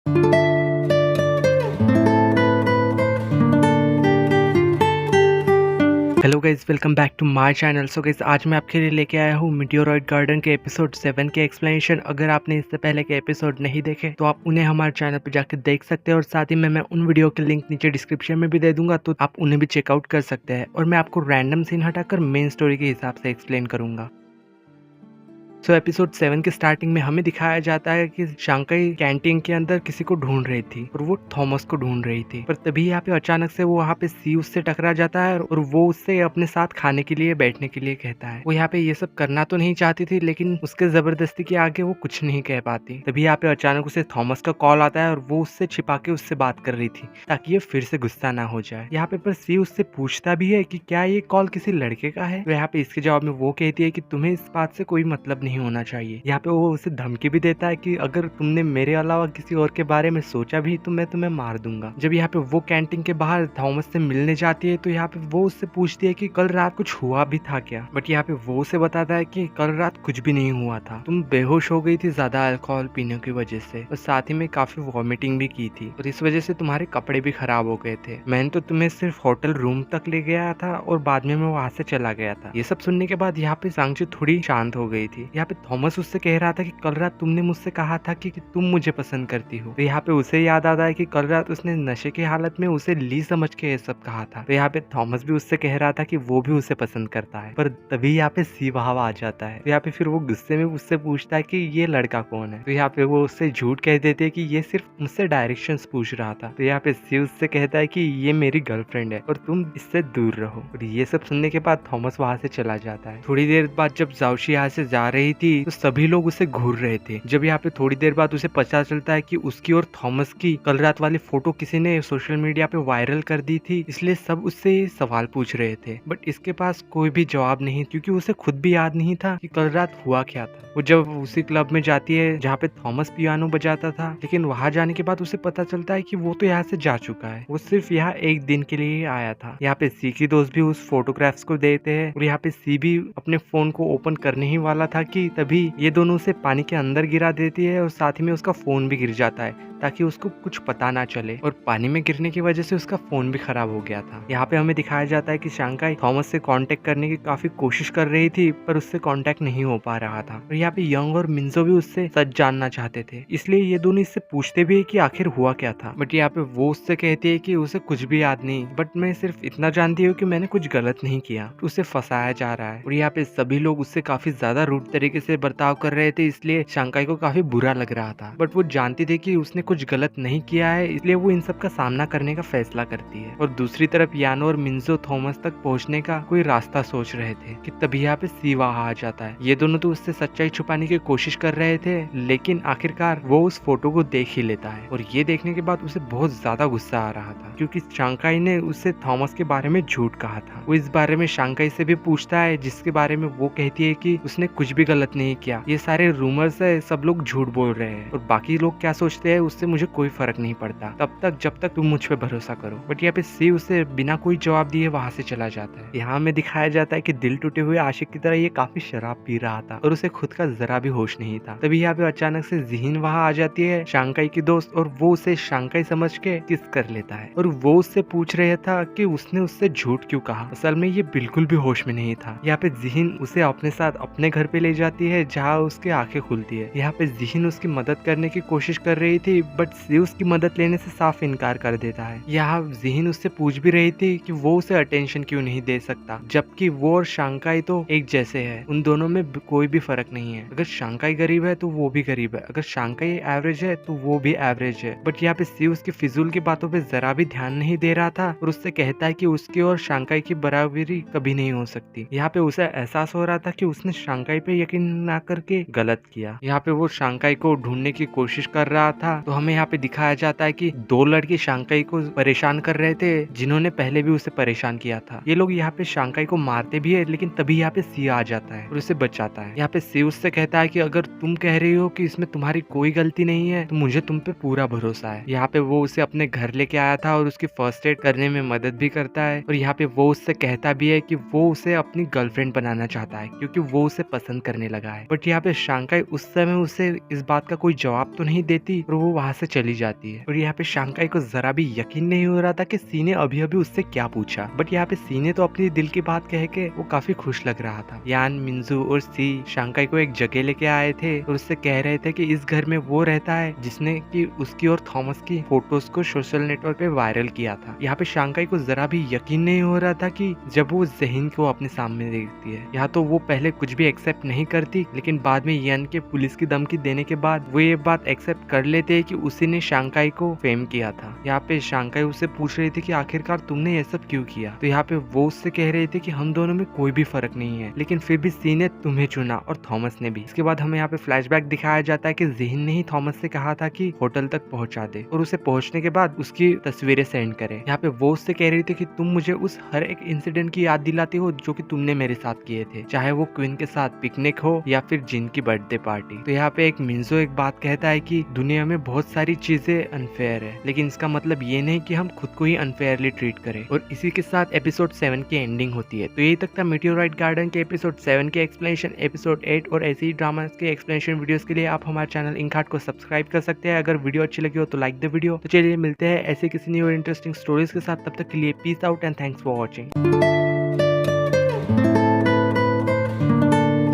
Hello guys, welcome back to my channel. So guys, आज मैं आपके लिए लेके आया हूँ मीटियोरॉइड गार्डन के एपिसोड 7 के एक्सप्लेनेशन। अगर आपने इससे पहले के एपिसोड नहीं देखे तो आप उन्हें हमारे चैनल पर जाकर देख सकते हैं, और साथ ही में मैं उन वीडियो के लिंक नीचे डिस्क्रिप्शन में भी दे दूंगा, तो आप उन्हें भी चेकआउट कर सकते हैं। और मैं आपको रैंडम सीन हटाकर मेन स्टोरी के हिसाब से एक्सप्लेन करूंगा। एपिसोड 7 के स्टार्टिंग में हमें दिखाया जाता है कि शांकाई कैंटीन के अंदर किसी को ढूंढ रही थी, और वो थॉमस को ढूंढ रही थी। पर तभी यहाँ पे अचानक से वो वहाँ पे सी उससे टकरा जाता है, और वो उससे अपने साथ खाने के लिए बैठने के लिए कहता है। वो यहाँ पे ये सब करना तो नहीं चाहती थी, लेकिन उसके जबरदस्ती के आगे वो कुछ नहीं कह पाती। तभी यहाँ पे अचानक उसे थॉमस का कॉल आता है, और वो उससे छिपा के उससे बात कर रही थी ताकि ये फिर से गुस्सा ना हो जाए। यहाँ पे पर सी उससे पूछता भी है कि क्या ये कॉल किसी लड़के का है। तो यहाँ पे इसके जवाब में वो कहती है कि तुम्हें इस बात से कोई मतलब नहीं होना चाहिए। यहाँ पे वो उसे धमकी भी देता है कि अगर तुमने मेरे अलावा किसी और के बारे में सोचा भी तो मैं तुम्हें मार दूंगा। जब यहाँ पे वो कैंटीन के बाहर थॉमस से मिलने जाती है तो यहाँ पे वो उससे पूछती है कि कल रात कुछ हुआ भी था क्या। बट यहाँ पे वो उसे बताता है कि कल रात कुछ भी नहीं हुआ था, तुम बेहोश हो गई थी ज्यादा अल्कोहल पीने की वजह से, और साथ ही में काफी वॉमिटिंग भी की थी, और इस वजह से तुम्हारे कपड़े भी खराब हो गए थे। मैंने तो तुम्हें सिर्फ होटल रूम तक ले गया था और बाद में मैं वहां से चला गया था। ये सब सुनने के बाद यहाँ पे सांगची थोड़ी शांत हो गई थी। यहाँ पे थॉमस उससे कह रहा था कि कल रात तुमने मुझसे कहा था कि तुम मुझे पसंद करती हो। तो यहाँ पे उसे याद आता है कि कल रात उसने नशे की हालत में उसे ली समझ के ये सब कहा था। तो यहाँ पे थॉमस भी उससे कह रहा था कि वो भी उसे पसंद करता है। पर तभी यहाँ पे सी वहां आ जाता है। तो यहाँ पे फिर वो गुस्से में उससे पूछता है कि ये लड़का कौन है। तो यहाँ पे वो उससे झूठ कह देते है कि ये सिर्फ मुझसे डायरेक्शंस पूछ रहा था। तो यहाँ पे सी उससे कहता है कि ये मेरी गर्लफ्रेंड है और तुम इससे दूर रहो। और ये सब सुनने के बाद थॉमस वहां से चला जाता है। थोड़ी देर बाद जब जाओशी यहाँ से जा रही थी तो सभी लोग उसे घूर रहे थे। जब यहाँ पे थोड़ी देर बाद उसे पता चलता है कि उसकी और थॉमस की कल रात वाली फोटो किसी ने सोशल मीडिया पे वायरल कर दी थी, इसलिए सब उससे सवाल पूछ रहे थे। बट इसके पास कोई भी जवाब नहीं, क्योंकि उसे खुद भी याद नहीं था कि कल रात हुआ क्या था। वो जब उसी क्लब में जाती है जहाँ पे थॉमस पियानो बजाता था, लेकिन वहां जाने के बाद उसे पता चलता है कि वो तो यहाँ से जा चुका है, वो सिर्फ यहाँ एक दिन के लिए आया था। यहाँ पे सी की दोस्त भी उस फोटोग्राफ्स को देते हैं, और यहाँ पे सी भी अपने फोन को ओपन करने ही वाला था कि तभी ये दोनों उसे पानी के अंदर गिरा देती है, और साथ ही में उसका फोन भी गिर जाता है ताकि उसको कुछ पता ना चले। और पानी में गिरने की वजह से उसका फोन भी खराब हो गया था। यहाँ पे हमें दिखाया जाता है कि शांकाई थॉमस से कांटेक्ट करने की काफी कोशिश कर रही थी, पर उससे कांटेक्ट नहीं हो पा रहा था। और यहाँ पे यंग और मिंजो भी उससे सच जानना चाहते थे, इसलिए ये दोनों इससे पूछते भी है कि आखिर हुआ क्या था। बट यहाँ पे वो उससे कहती है कि उसे कुछ भी याद नहीं, बट मैं सिर्फ इतना जानती हूँ कि मैंने कुछ गलत नहीं किया। उसे फंसाया जा रहा है। और यहाँ पे सभी लोग उससे काफी ज्यादा रूड तरीके से बर्ताव कर रहे थे, इसलिए शांकाई को काफी बुरा लग रहा था। बट वो जानती थी कि उसने कुछ गलत नहीं किया है, इसलिए वो इन सब का सामना करने का फैसला करती है। और दूसरी तरफ यानो और मिंजो थॉमस तक पहुंचने का कोई रास्ता सोच रहे थे कि तभी यहाँ पे सी वहां आ जाता है। ये दोनों तो उससे सच्चाई छुपाने की कोशिश कर रहे थे, लेकिन आखिरकार वो उस फोटो को देख ही लेता है। और ये देखने के बाद उसे बहुत ज्यादा गुस्सा आ रहा था, क्योंकि शांकाई ने उससे थॉमस के बारे में झूठ कहा था। वो इस बारे में शांकाई से भी पूछता है, जिसके बारे में वो कहती है कि उसने कुछ भी गलत नहीं किया, ये सारे रूमर्स है, सब लोग झूठ बोल रहे हैं, और बाकी लोग क्या सोचते हैं उससे मुझे कोई फर्क नहीं पड़ता, तब तक जब तक तुम मुझ पे भरोसा करो। बट यहाँ पे सी उसे बिना कोई जवाब दिए वहां से चला जाता है। यहाँ में दिखाया जाता है कि दिल टूटे हुए आशिक की तरह ये काफी शराब पी रहा था, और उसे खुद का जरा भी होश नहीं था। तभी यहाँ पे अचानक से जिहिन वहां आ जाती है, शांकाई की दोस्त, और वो उसे शांकाई समझ के किस कर लेता है। और वो उससे पूछ रहा था कि उसने उससे झूठ क्यों कहा। असल में ये बिल्कुल भी होश में नहीं था। यहाँ पे जिहिन उसे अपने साथ अपने घर पे ले जाती है, जहाँ उसकी आंखें खुलती है। यहाँ पे जिहिन उसकी मदद करने की कोशिश कर रही थी, बट सी उसकी मदद लेने से साफ इनकार कर देता है। यहाँ जिहिन उससे पूछ भी रही थी कि वो उसे अटेंशन क्यों नहीं दे सकता, जबकि वो और शांकाई तो एक जैसे है, उन दोनों में कोई भी फर्क नहीं है। अगर शांकाई गरीब है तो वो भी गरीब है, अगर शांकाई एवरेज है तो वो भी एवरेज है। बट यहाँ पे सी उसकी फिजूल की बातों पे जरा भी ध्यान नहीं दे रहा था, और उससे कहता है कि उसकी और शांकाई की बराबरी कभी नहीं हो सकती। यहाँ पे उसे एहसास हो रहा था कि उसने शांकाई पे यकीन ना करके गलत किया। यहाँ पे वो शांकाई को ढूंढने की कोशिश कर रहा था, तो हमें यहाँ पे दिखाया जाता है कि दो लड़के शांकाई को परेशान कर रहे थे, जिन्होंने पहले भी उसे परेशान किया था। ये लोग यहाँ पे शांकाई को मारते भी है, लेकिन तभी यहाँ पे सी आ जाता है और उसे बचाता है। यहाँ पे सी उससे कहता है कि अगर तुम कह रही हो कि इसमें तुम्हारी कोई गलती नहीं है तो मुझे तुम पे पूरा भरोसा है। यहाँ पे वो उसे अपने घर लेके आया था और उसकी फर्स्ट एड करने में मदद भी करता है, और यहाँ पे वो उससे कहता भी है कि वो उसे अपनी गर्लफ्रेंड बनाना चाहता है, क्योंकि वो उसे पसंद करने लगा है। बट यहाँ पे शांकाई उस समय उसे इस बात का कोई जवाब तो नहीं देती, और वो वहाँ से चली जाती है। और यहाँ पे शांकाई को जरा भी यकीन नहीं हो रहा था कि सी ने अभी अभी उससे क्या पूछा, बट यहाँ पे सी ने तो अपनी दिल की बात कह के वो काफी खुश लग रहा था। यान, मिंजू और सी शांकाई को एक जगह लेके आए थे और उससे कह रहे थे कि इस घर में वो रहता है जिसने कि उसकी और थॉमस की फोटोज को सोशल नेटवर्क पे वायरल किया था। यहाँ पे शांकाई को जरा भी यकीन नहीं हो रहा था कि जब वो ज़हीन को अपने सामने देखती है, यहाँ तो वो पहले कुछ भी एक्सेप्ट नहीं करती, लेकिन बाद में यान के पुलिस की धमकी देने के बाद वो ये बात एक्सेप्ट कर लेते हैं कि उसी ने शांकाई को फेम किया था। यहाँ पे शांकाई उससे पूछ रही थी कि आखिरकार तुमने ये सब क्यों किया, तो यहाँ पे वो उससे कह रही थी कि हम दोनों में कोई भी फर्क नहीं है, लेकिन फिर भी सी ने तुम्हें चुना और थॉमस ने भी। इसके बाद हमें यहाँ पे फ्लैशबैक दिखाया जाता है कि ज़हीन ने ही थॉमस से कहा था कि होटल तक पहुंचा दे और उसे पहुंचने के बाद उसकी तस्वीरें सेंड करे। यहाँ पे वो उससे कह रही थी कि तुम मुझे उस हर एक इंसिडेंट की याद दिलाती हो जो कि तुमने मेरे साथ किए थे, चाहे वो क्वीन के साथ पिकनिक हो या फिर जिन की बर्थडे पार्टी। तो यहाँ पे एक मिंजो एक बात कहता है कि दुनिया में बहुत सारी चीजें अनफेयर है, लेकिन इसका मतलब ये नहीं कि हम खुद को ही अनफेयरली ट्रीट करें। और इसी के साथ एपिसोड 7 की एंडिंग होती है। तो यही तक था मीटियोराइट गार्डन के एपिसोड 7 के एक्सप्लेनेशन, एपिसोड 8 और ऐसे ही ड्रामा के एक्सप्लेनेशन वीडियोस के लिए आप हमारे चैनल इंकहार्ट को सब्सक्राइब कर सकते हैं। अगर वीडियो अच्छी लगी हो तो लाइक द वीडियो। तो चलिए मिलते हैं ऐसे किसी न्यू और इंटरेस्टिंग स्टोरीज के साथ, तब तक के लिए peace out and thanks for watching.